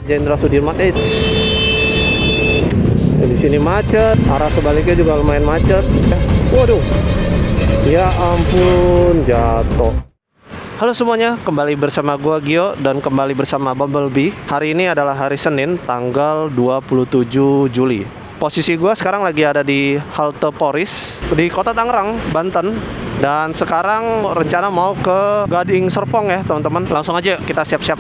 Jenderal Sudirman. Di sini macet, arah sebaliknya juga lumayan macet. Waduh, ya ampun, jatuh. Halo semuanya, kembali bersama gua Gio dan kembali bersama Bumblebee. Hari ini adalah hari Senin, tanggal 27 Juli. Posisi gua sekarang lagi ada di halte Poris di Kota Tangerang, Banten. Dan sekarang rencana mau ke Gading Serpong ya teman-teman. Langsung aja kita siap-siap.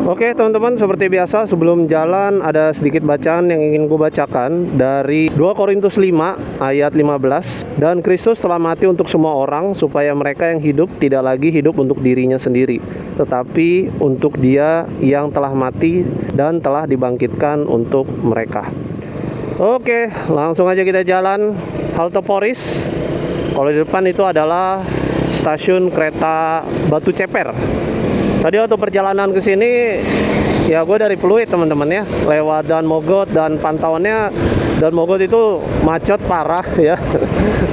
Oke teman-teman, seperti biasa sebelum jalan ada sedikit bacaan yang ingin gue bacakan dari 2 Korintus 5 ayat 15. Dan Kristus telah mati untuk semua orang supaya mereka yang hidup tidak lagi hidup untuk dirinya sendiri, tetapi untuk Dia yang telah mati dan telah dibangkitkan untuk mereka. Oke, langsung aja kita jalan. Halte Poris. Kalau di depan itu adalah stasiun kereta Batu Ceper. Tadi waktu perjalanan ke sini, ya gue dari Pluit teman-teman ya, lewat Dan Mogot, dan pantauannya Dan Mogot itu macet parah ya,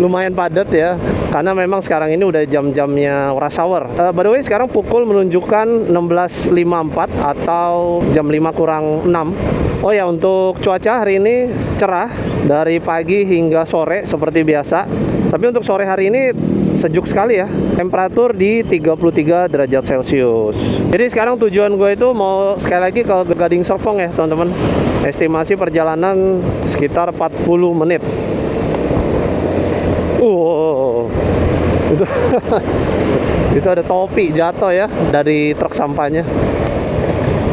lumayan padat ya, karena memang sekarang ini udah jam-jamnya rush hour. By the way, sekarang pukul menunjukkan 16.54 atau jam 5 kurang 6. Oh ya, untuk cuaca hari ini cerah dari pagi hingga sore seperti biasa. Tapi untuk sore hari ini sejuk sekali ya, temperatur di 33 derajat Celcius. Jadi sekarang tujuan gue itu mau sekali lagi ke Gading Serpong ya teman-teman. Estimasi perjalanan sekitar 40 menit. Itu itu ada topi jatuh ya dari truk sampahnya.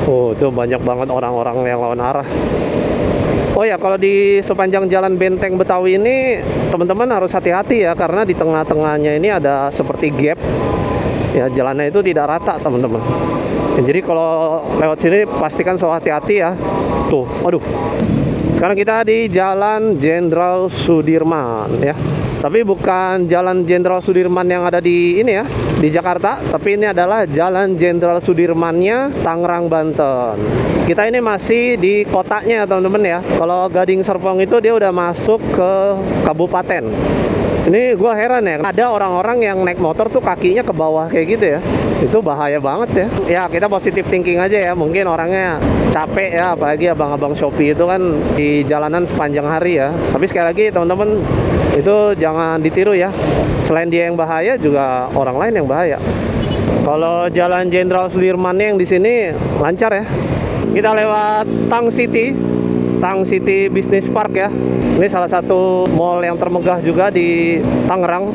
Itu banyak banget orang-orang yang lawan arah. Oh ya, kalau di sepanjang jalan Benteng Betawi ini teman-teman harus hati-hati ya, karena di tengah-tengahnya ini ada seperti gap. Ya, jalannya itu tidak rata teman-teman. Ya, jadi kalau lewat sini pastikan selalu hati-hati ya. Tuh, waduh. Sekarang kita di Jalan Jenderal Sudirman ya. Tapi bukan Jalan Jenderal Sudirman yang ada di ini ya, di Jakarta, tapi ini adalah Jalan Jenderal Sudirmannya Tangerang, Banten. Kita ini masih di kotanya teman-teman ya. Kalau Gading Serpong itu dia udah masuk ke kabupaten. Ini gua heran ya, ada orang-orang yang naik motor tuh kakinya ke bawah kayak gitu ya. Itu bahaya banget ya. Ya kita positive thinking aja ya, mungkin orangnya capek ya, apalagi abang-abang Shopee itu kan di jalanan sepanjang hari ya. Tapi sekali lagi teman-teman, itu jangan ditiru ya. Selain dia yang bahaya, juga orang lain yang bahaya. Kalau Jalan Jenderal Sudirman yang di sini lancar ya. Kita lewat Tang City Business Park ya. Ini salah satu mall yang termegah juga di Tangerang.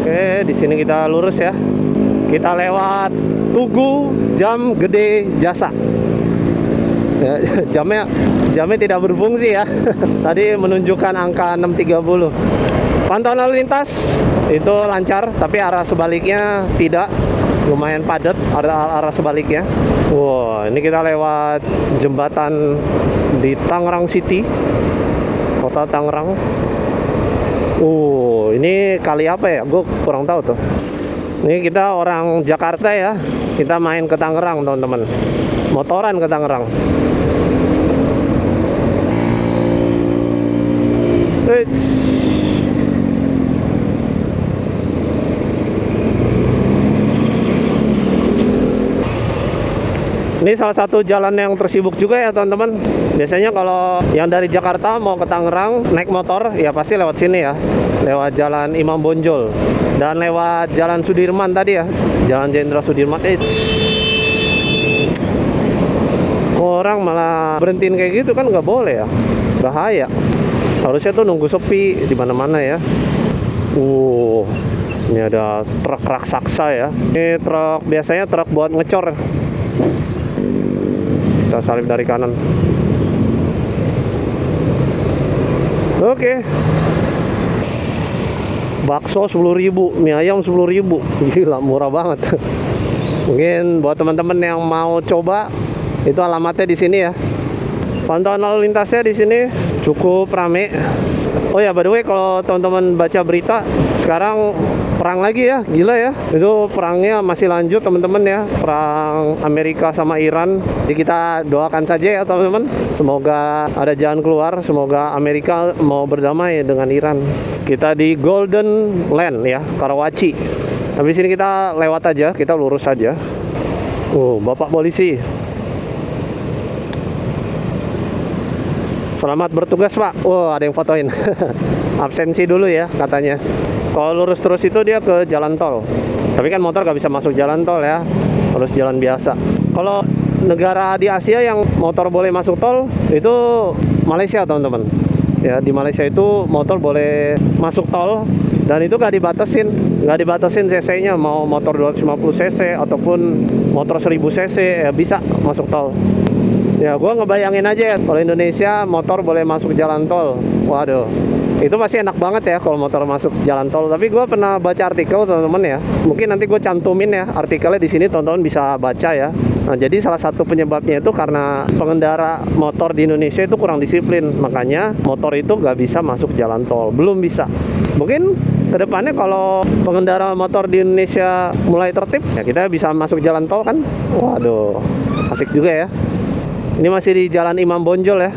Oke, di sini kita lurus ya. Kita lewat Tugu Jam Gede Jasa. Ya, jamnya tidak berfungsi ya. Tadi menunjukkan angka 6.30. Pantauan lalu lintas itu lancar, tapi arah sebaliknya tidak, lumayan padat arah sebaliknya. Wow, ini kita lewat jembatan di Tangerang City, kota Tangerang. Ini kali apa ya? Gue kurang tahu tuh. Ini kita orang Jakarta ya, kita main ke Tangerang teman-teman, motoran ke Tangerang. Ini salah satu jalan yang tersibuk juga ya teman-teman. Biasanya kalau yang dari Jakarta mau ke Tangerang naik motor ya pasti lewat sini ya, lewat Jalan Imam Bonjol dan lewat Jalan Sudirman tadi ya, Jalan Jenderal Sudirman. Orang malah berhentiin kayak gitu kan nggak boleh ya, bahaya. Harusnya tuh nunggu sepi di mana-mana ya. Ini ada truk raksasa ya. Ini truk, biasanya truk buat ngecor. Kita salip dari kanan. Oke. Bakso 10.000, mie ayam 10.000. Gila, murah banget. Mungkin buat teman-teman yang mau coba, itu alamatnya di sini ya. Pantauan lalu lintasnya di sini cukup rame. Oh ya, by the way, kalau teman-teman baca berita, sekarang perang lagi ya, gila ya. Itu perangnya masih lanjut teman-teman ya, perang Amerika sama Iran. Jadi kita doakan saja ya teman-teman, semoga ada jalan keluar, semoga Amerika mau berdamai dengan Iran. Kita di Golden Land ya, Karawaci. Tapi sini kita lewat aja, kita lurus saja. Bapak polisi. Selamat bertugas Pak. Ada yang fotoin. Absensi dulu ya katanya. Kalau lurus terus itu dia ke jalan tol. Tapi kan motor gak bisa masuk jalan tol ya, harus jalan biasa. Kalau negara di Asia yang motor boleh masuk tol itu Malaysia teman-teman. Ya, di Malaysia itu motor boleh masuk tol dan itu nggak dibatasin cc-nya, mau motor 250 cc ataupun motor 1000 cc ya bisa masuk tol. Ya, gua ngebayangin aja ya, kalau Indonesia motor boleh masuk jalan tol. Waduh, itu pasti enak banget ya kalau motor masuk jalan tol. Tapi gua pernah baca artikel teman-teman ya. Mungkin nanti gue cantumin ya artikelnya di sini, teman-teman bisa baca ya. Nah, jadi salah satu penyebabnya itu karena pengendara motor di Indonesia itu kurang disiplin. Makanya motor itu nggak bisa masuk jalan tol. Belum bisa. Mungkin kedepannya kalau pengendara motor di Indonesia mulai tertib, ya kita bisa masuk jalan tol kan. Waduh, asik juga ya. Ini masih di Jalan Imam Bonjol ya.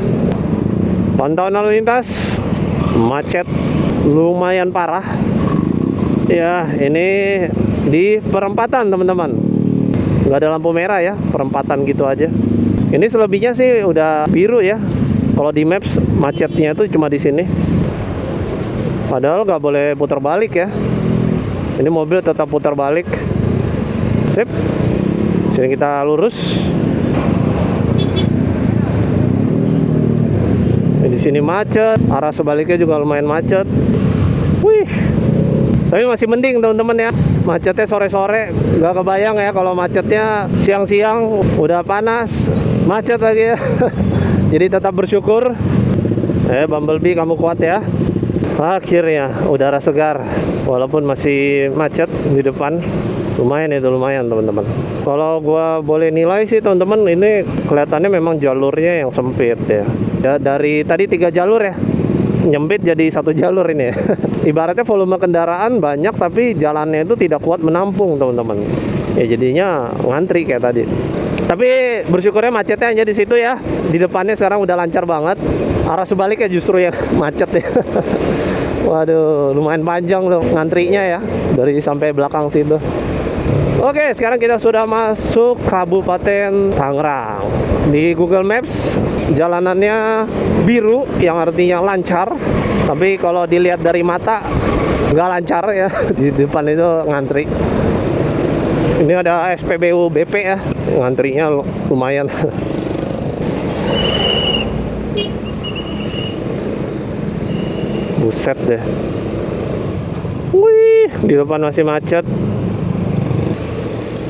Pantauan lalu lintas macet lumayan parah. Ya, ini di perempatan teman-teman. Nggak ada lampu merah ya, perempatan gitu aja. Ini selebihnya sih udah biru ya. Kalau di Maps macetnya itu cuma di sini. Padahal nggak boleh putar balik ya. Ini mobil tetap putar balik. Sip. Sini kita lurus. Di sini macet, arah sebaliknya juga lumayan macet. Wih. Tapi masih mending teman-teman ya. Macetnya sore-sore, nggak kebayang ya kalau macetnya siang-siang udah panas, macet lagi ya. Jadi tetap bersyukur. Bumblebee kamu kuat ya. Akhirnya udara segar walaupun masih macet di depan. Lumayan teman-teman. Kalau gua boleh nilai sih teman-teman, ini kelihatannya memang jalurnya yang sempit ya. Ya dari tadi 3 jalur ya, nyempit jadi 1 jalur ini ya. Ibaratnya volume kendaraan banyak tapi jalannya itu tidak kuat menampung teman-teman. Ya jadinya ngantri kayak tadi. Tapi bersyukurnya macetnya hanya di situ ya. Di depannya sekarang udah lancar banget. Arah sebaliknya justru yang macet ya. Waduh, lumayan panjang loh ngantrinya ya, dari sampai belakang situ. Oke, sekarang kita sudah masuk Kabupaten Tangerang. Di Google Maps jalanannya biru, yang artinya lancar. Tapi kalau dilihat dari mata nggak lancar ya. Di depan itu ngantri. Ini ada SPBU BP ya, ngantrinya lumayan. Buset deh. Wih, di depan masih macet.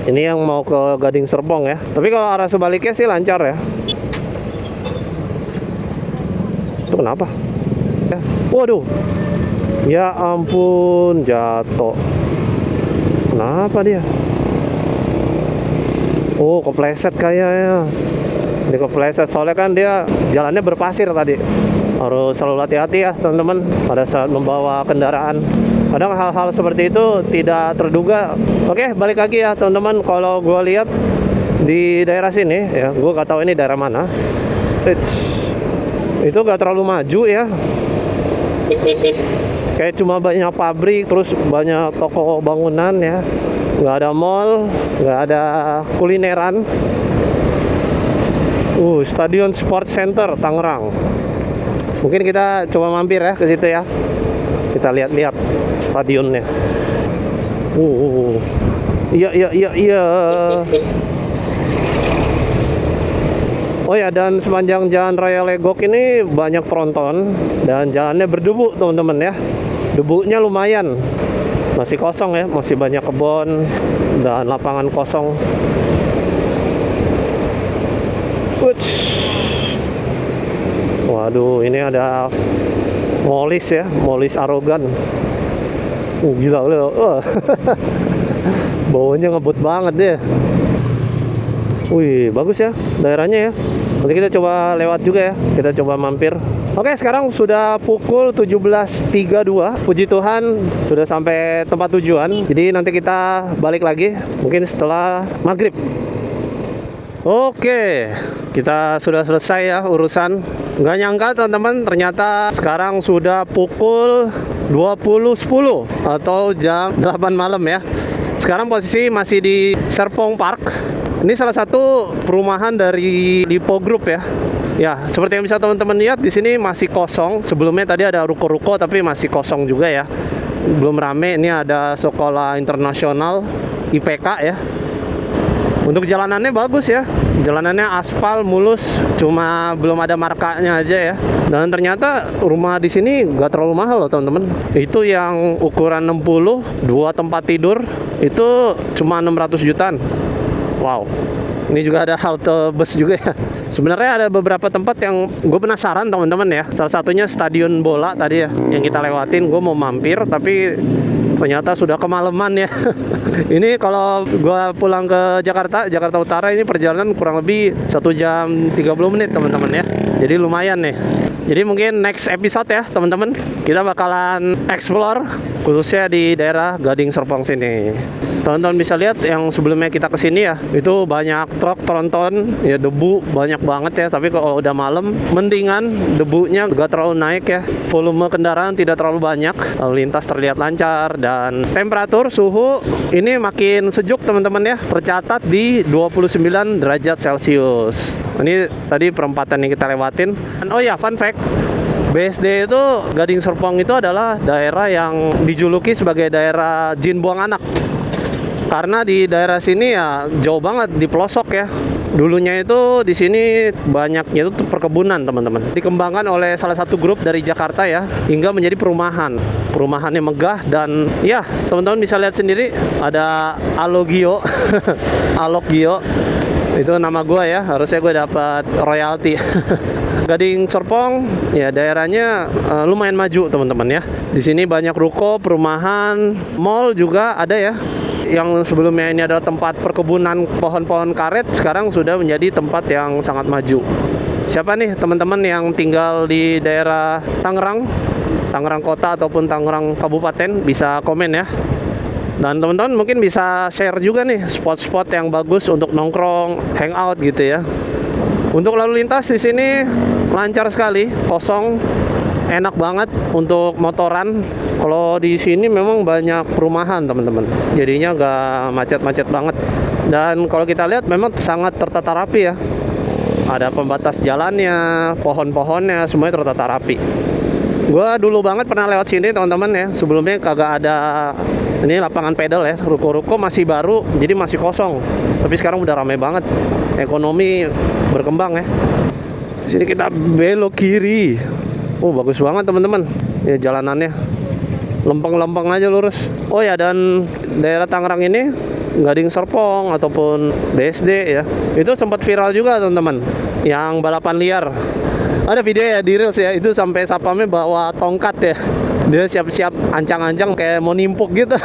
Ini yang mau ke Gading Serpong ya. Tapi kalau arah sebaliknya sih lancar ya. Itu kenapa? Ya. Waduh. Ya ampun, jatuh. Kenapa dia? Oh, kepleset kayaknya. Ini kepleset soalnya kan dia jalannya berpasir tadi. Harus selalu hati-hati ya teman-teman pada saat membawa kendaraan. Kadang hal-hal seperti itu tidak terduga. Oke, balik lagi ya teman-teman. Kalau gue lihat di daerah sini ya, gue gak tahu ini daerah mana. Itu gak terlalu maju ya. Kayak cuma banyak pabrik, terus banyak toko bangunan ya. Gak ada mall, gak ada kulineran. Stadion Sport Center Tangerang. Mungkin kita coba mampir ya ke situ ya. Kita lihat-lihat stadionnya. Iya. Oh ya, dan sepanjang Jalan Raya Legok ini banyak tronton dan jalannya berdebu teman-teman ya. Debunya lumayan. Masih kosong ya, masih banyak kebun dan lapangan kosong. Waduh, ini ada Molis ya, Molis arogan. Gila loh. Baunya ngebut banget deh. Wih, bagus ya daerahnya ya. Nanti kita coba lewat juga ya. Kita coba mampir. Oke, sekarang sudah pukul 17.32. Puji Tuhan sudah sampai tempat tujuan. Jadi nanti kita balik lagi mungkin setelah maghrib. Oke, kita sudah selesai ya urusan. Nggak nyangka teman-teman, ternyata sekarang sudah pukul 20.10 atau jam 8 malam ya. Sekarang posisi masih di Serpong Park. Ini salah satu perumahan dari Lipo Group ya. Ya, seperti yang bisa teman-teman lihat di sini masih kosong. Sebelumnya tadi ada ruko-ruko tapi masih kosong juga ya. Belum rame. Ini ada sekolah internasional IPK ya. Untuk jalanannya bagus ya. Jalanannya aspal mulus, cuma belum ada markanya aja ya. Dan ternyata rumah di sini nggak terlalu mahal loh teman-teman. Itu yang ukuran 60, 2 tempat tidur itu cuma 600 jutaan. Wow. Ini juga ada halte bus juga ya. Sebenarnya ada beberapa tempat yang gue penasaran teman-teman ya. Salah satunya stadion bola tadi ya yang kita lewatin. Gue mau mampir tapi ternyata sudah kemalaman ya. Ini kalau gue pulang ke Jakarta Utara, ini perjalanan kurang lebih 1 jam 30 menit teman-teman ya. Jadi lumayan nih. Jadi mungkin next episode ya teman-teman, kita bakalan explore khususnya di daerah Gading Serpong sini. Teman-teman bisa lihat yang sebelumnya kita kesini ya, itu banyak truk tronton ya, debu banyak banget ya. Tapi kalau udah malam mendingan debunya gak terlalu naik ya, volume kendaraan tidak terlalu banyak, lalu lintas terlihat lancar, dan temperatur suhu ini makin sejuk teman-teman ya, tercatat di 29 derajat Celcius. Ini tadi perempatan yang kita lewatin. Dan oh ya, fun fact, BSD itu Gading Serpong itu adalah daerah yang dijuluki sebagai daerah jin buang anak. Karena di daerah sini ya jauh banget di pelosok ya. Dulunya itu di sini banyaknya itu perkebunan teman-teman. Dikembangkan oleh salah satu grup dari Jakarta ya, hingga menjadi perumahan. Perumahannya megah dan ya teman-teman bisa lihat sendiri ada Alogio. Alogio. Itu nama gue ya, harusnya gue dapat royalti. Gading Serpong ya daerahnya lumayan maju teman-teman ya. Di sini banyak ruko, perumahan, mall juga ada ya. Yang sebelumnya ini adalah tempat perkebunan pohon-pohon karet, sekarang sudah menjadi tempat yang sangat maju. Siapa nih teman-teman yang tinggal di daerah Tangerang, Tangerang Kota ataupun Tangerang Kabupaten, bisa komen ya. Dan teman-teman mungkin bisa share juga nih spot-spot yang bagus untuk nongkrong, hangout gitu ya. Untuk lalu lintas di sini lancar sekali, kosong, enak banget untuk motoran. Kalau di sini memang banyak perumahan teman-teman, jadinya gak macet-macet banget. Dan kalau kita lihat memang sangat tertata rapi ya. Ada pembatas jalannya, pohon-pohonnya, semuanya tertata rapi. Gua dulu banget pernah lewat sini teman-teman ya. Sebelumnya kagak ada, ini lapangan pedal ya. Ruko-ruko masih baru, jadi masih kosong. Tapi sekarang udah ramai banget. Ekonomi berkembang ya. Di sini kita belok kiri. Oh bagus banget teman-teman. Ya jalanannya lempeng-lempeng aja lurus. Oh ya, dan daerah Tangerang ini Gading Serpong ataupun BSD ya, itu sempat viral juga teman-teman, yang balapan liar. Ada video ya di Reels ya, itu sampai sapamnya bawa tongkat ya. Dia siap-siap ancang-ancang kayak mau nimpuk gitu.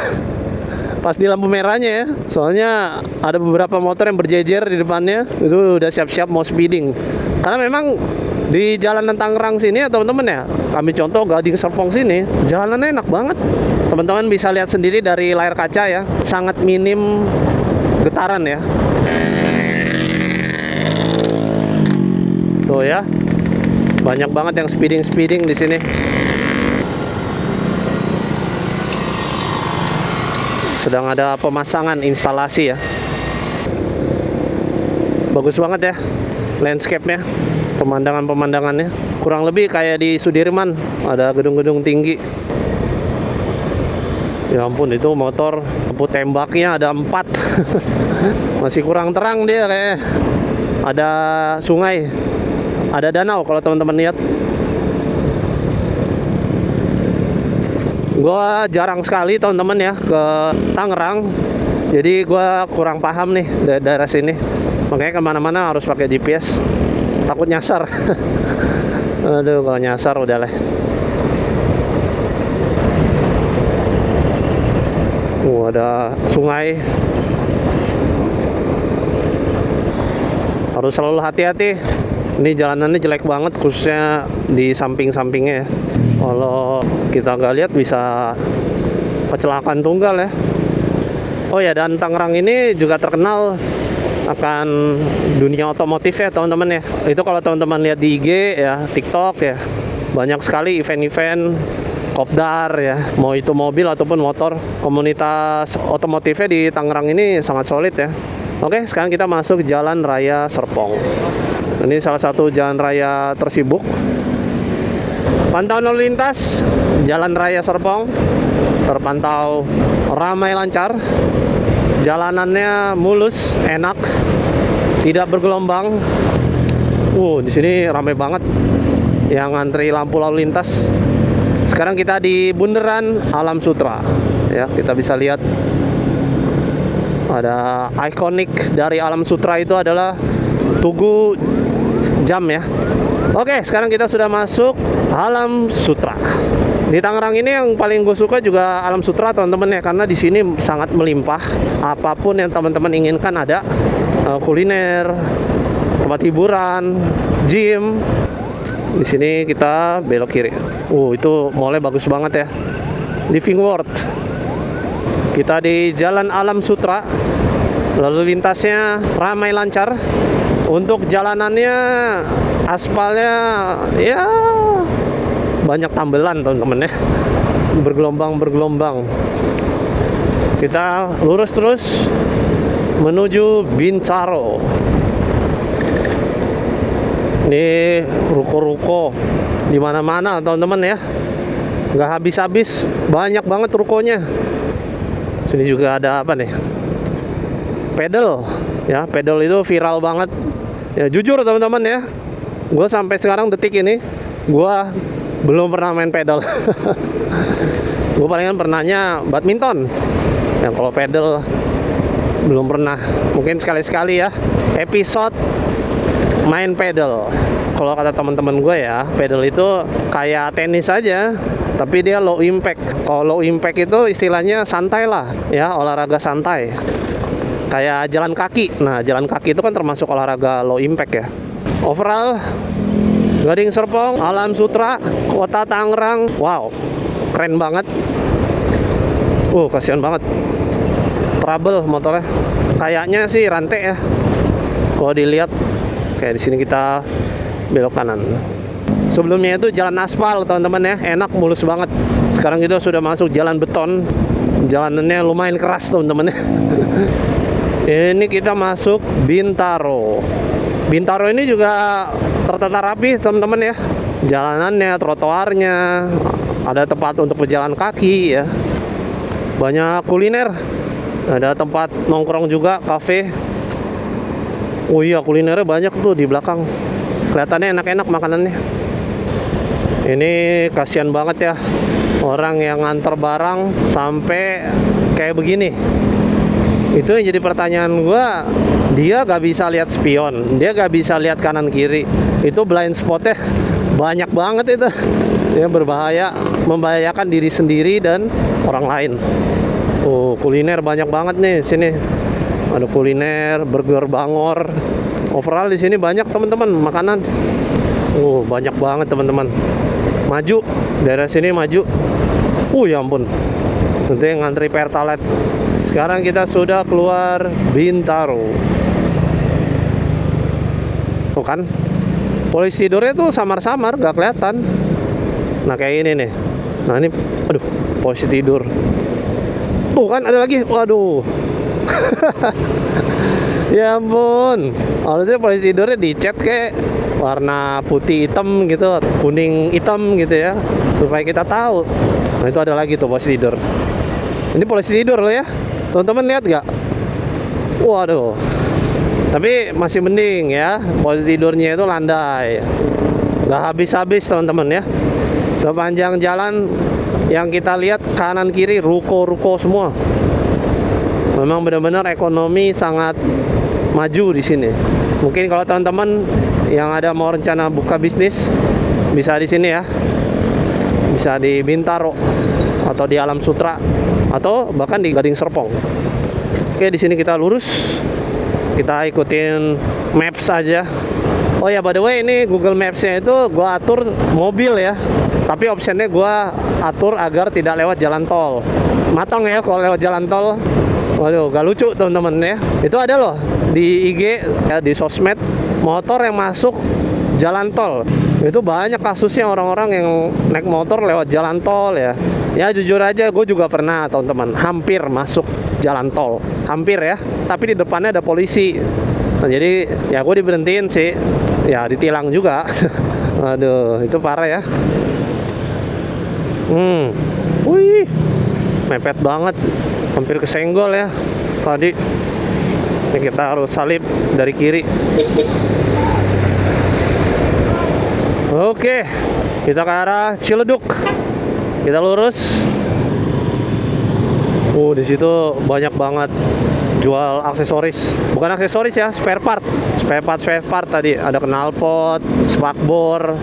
Pas di lampu merahnya ya. Soalnya ada beberapa motor yang berjejer di depannya, itu udah siap-siap mau speeding. Karena memang di jalanan Tangerang sini ya teman-teman ya, kami contoh Gading Serpong sini, jalanannya enak banget. Teman-teman bisa lihat sendiri dari layar kaca ya, sangat minim getaran ya. Tuh ya, banyak banget yang speeding di sini. Sedang ada pemasangan instalasi ya. Bagus banget ya landscape-nya, pemandangannya. Kurang lebih kayak di Sudirman, ada gedung-gedung tinggi. Ya ampun, itu motor lampu tembaknya ada 4. Masih kurang terang dia kayak. Ada sungai, ada danau kalau teman-teman lihat. Gua jarang sekali teman-teman ya ke Tangerang, jadi gua kurang paham nih daerah sini. Makanya kemana-mana harus pakai GPS, takut nyasar. Aduh, kalau nyasar udah lah. Ada sungai. Harus selalu hati-hati. Ini jalanannya jelek banget, khususnya di samping-sampingnya ya. Kalau kita nggak lihat bisa kecelakaan tunggal ya. Oh ya, dan Tangerang ini juga terkenal akan dunia otomotif ya teman-teman ya. Itu kalau teman-teman lihat di IG ya, TikTok ya, banyak sekali event-event kopdar ya, mau itu mobil ataupun motor. Komunitas otomotifnya di Tangerang ini sangat solid ya. Oke, sekarang kita masuk Jalan Raya Serpong. Ini salah satu jalan raya tersibuk. Pantauan lalu lintas Jalan Raya Serpong terpantau ramai lancar. Jalanannya mulus, enak, tidak bergelombang. Di sini ramai banget yang ngantri lampu lalu lintas. Sekarang kita di bundaran Alam Sutera. Ya, kita bisa lihat ada ikonik dari Alam Sutera itu adalah Tugu Jam ya. Oke, sekarang kita sudah masuk Alam Sutera. Di Tangerang ini yang paling gue suka juga Alam Sutera teman-teman ya, karena di sini sangat melimpah. Apapun yang teman-teman inginkan ada. Kuliner, tempat hiburan, gym. Di sini kita belok kiri. Itu mallnya bagus banget ya. Living World. Kita di Jalan Alam Sutera. Lalu lintasnya ramai lancar. Untuk jalanannya, aspalnya ya banyak tambelan teman-teman ya. Bergelombang-bergelombang. Kita lurus terus menuju Bintaro. Ini ruko-ruko di mana-mana teman-teman ya. Nggak habis-habis, banyak banget rukonya. Sini juga ada apa nih? Pedal. Ya, pedal itu viral banget. Ya, jujur teman-teman ya. Gue sampai sekarang detik ini gue belum pernah main pedal. Gue palingan pernahnya badminton. Ya, kalau pedal belum pernah. Mungkin sekali-sekali ya episode main pedal. Kalau kata teman-teman gue ya, pedal itu kayak tenis aja, tapi dia low impact. Kalau low impact itu istilahnya santai lah, ya, olahraga santai. Kayak jalan kaki. Nah, jalan kaki itu kan termasuk olahraga low impact ya. Overall, Gading Serpong, Alam Sutera, Kota Tangerang, wow, keren banget. Kasihan banget. Trouble motornya. Kayaknya sih rantai ya. Kalau dilihat. Kayak di sini kita belok kanan. Sebelumnya itu jalan aspal teman-teman ya, enak, mulus banget. Sekarang kita sudah masuk jalan beton. Jalanannya lumayan keras teman-teman ya. Ini kita masuk Bintaro. Bintaro ini juga tertata rapi teman-teman ya. Jalanannya, trotoarnya, ada tempat untuk pejalan kaki ya. Banyak kuliner. Ada tempat nongkrong juga, kafe. Iya, kulinernya banyak tuh di belakang. Kelihatannya enak-enak makanannya. Ini kasihan banget ya, orang yang nganter barang sampai kayak begini. Itu yang jadi pertanyaan gua. Dia gak bisa lihat spion, dia gak bisa lihat kanan kiri. Itu blind spotnya banyak banget itu. Ya, berbahaya, membahayakan diri sendiri dan orang lain. Kuliner banyak banget nih sini. Ada kuliner, burger, bangor. Overall di sini banyak teman-teman makanan. Banyak banget teman-teman. Maju, daerah sini maju. Ya ampun. Nanti yang ngantri Pertalite. Sekarang kita sudah keluar Bintaro. Tuh kan, polisi tidurnya tuh samar-samar, gak kelihatan. Nah kayak ini nih. Nah ini, aduh, polisi tidur. Tuh kan ada lagi, waduh. Ya ampun, harusnya polisi tidurnya dicat kayak warna putih hitam gitu, kuning hitam gitu ya, supaya kita tahu. Nah itu ada lagi tuh polisi tidur. Ini polisi tidur loh ya, teman-teman lihat gak? Waduh, tapi masih mending ya, polisi tidurnya itu landai, nggak habis-habis teman-teman ya. Sepanjang jalan yang kita lihat kanan kiri ruko-ruko semua. Memang benar-benar ekonomi sangat maju di sini. Mungkin kalau teman-teman yang ada mau rencana buka bisnis bisa di sini ya. Bisa di Bintaro atau di Alam Sutera atau bahkan di Gading Serpong. Oke, di sini kita lurus. Kita ikutin maps aja. Oh ya, by the way, ini Google Maps-nya itu gua atur mobil ya. Tapi optionnya gua atur agar tidak lewat jalan tol. Matang ya kalau lewat jalan tol. Waduh, gak lucu teman-teman ya. Itu ada loh di IG ya, di sosmed, motor yang masuk jalan tol. Itu banyak kasusnya orang-orang yang naik motor lewat jalan tol ya. Ya jujur aja gue juga pernah teman-teman hampir masuk jalan tol. Hampir ya, tapi di depannya ada polisi. Nah, jadi ya gue diberhentiin sih. Ya ditilang juga. Aduh, itu parah ya. Wih, mepet banget. Hampir kesenggol ya tadi. Ini kita harus salip dari kiri. Oke, kita ke arah Ciledug. Kita lurus. Di situ banyak banget jual aksesoris. Bukan aksesoris ya, spare part tadi. Ada knalpot, spakbor,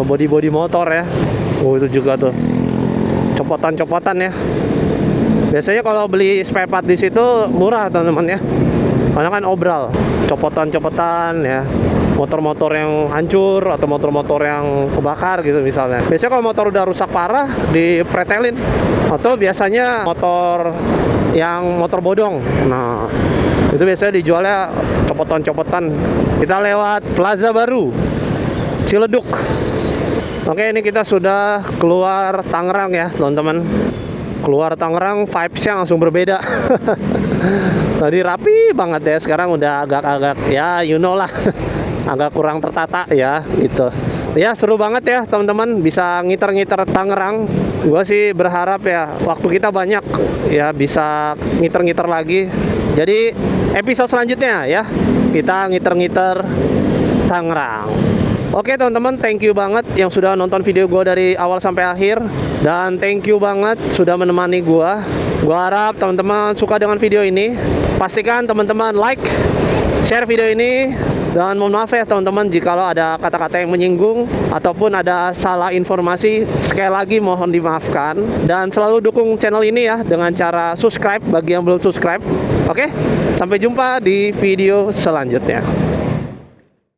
body motor ya. Itu juga tuh copotan ya. Biasanya kalau beli spare part di situ murah teman-teman ya. Karena kan obral, copotan ya. Motor-motor yang hancur atau motor-motor yang kebakar gitu misalnya. Biasanya kalau motor udah rusak parah dipretelin. Atau biasanya motor yang motor bodong. Nah, itu biasanya dijualnya copotan-copotan. Kita lewat Plaza Baru Ciledug. Oke, ini kita sudah keluar Tangerang ya teman-teman. Keluar Tangerang vibes-nya langsung berbeda. Tadi rapi banget ya, sekarang udah agak-agak ya you know lah. Agak kurang tertata ya gitu. Ya seru banget ya teman-teman bisa ngiter-ngiter Tangerang. Gua sih berharap ya waktu kita banyak ya bisa ngiter-ngiter lagi. Jadi episode selanjutnya ya kita ngiter-ngiter Tangerang. Oke teman-teman, thank you banget yang sudah nonton video gue dari awal sampai akhir. Dan thank you banget sudah menemani gue. Gue harap teman-teman suka dengan video ini. Pastikan teman-teman like, share video ini. Dan mohon maaf ya teman-teman jikalau ada kata-kata yang menyinggung ataupun ada salah informasi. Sekali lagi mohon dimaafkan. Dan selalu dukung channel ini ya dengan cara subscribe bagi yang belum subscribe. Oke, sampai jumpa di video selanjutnya.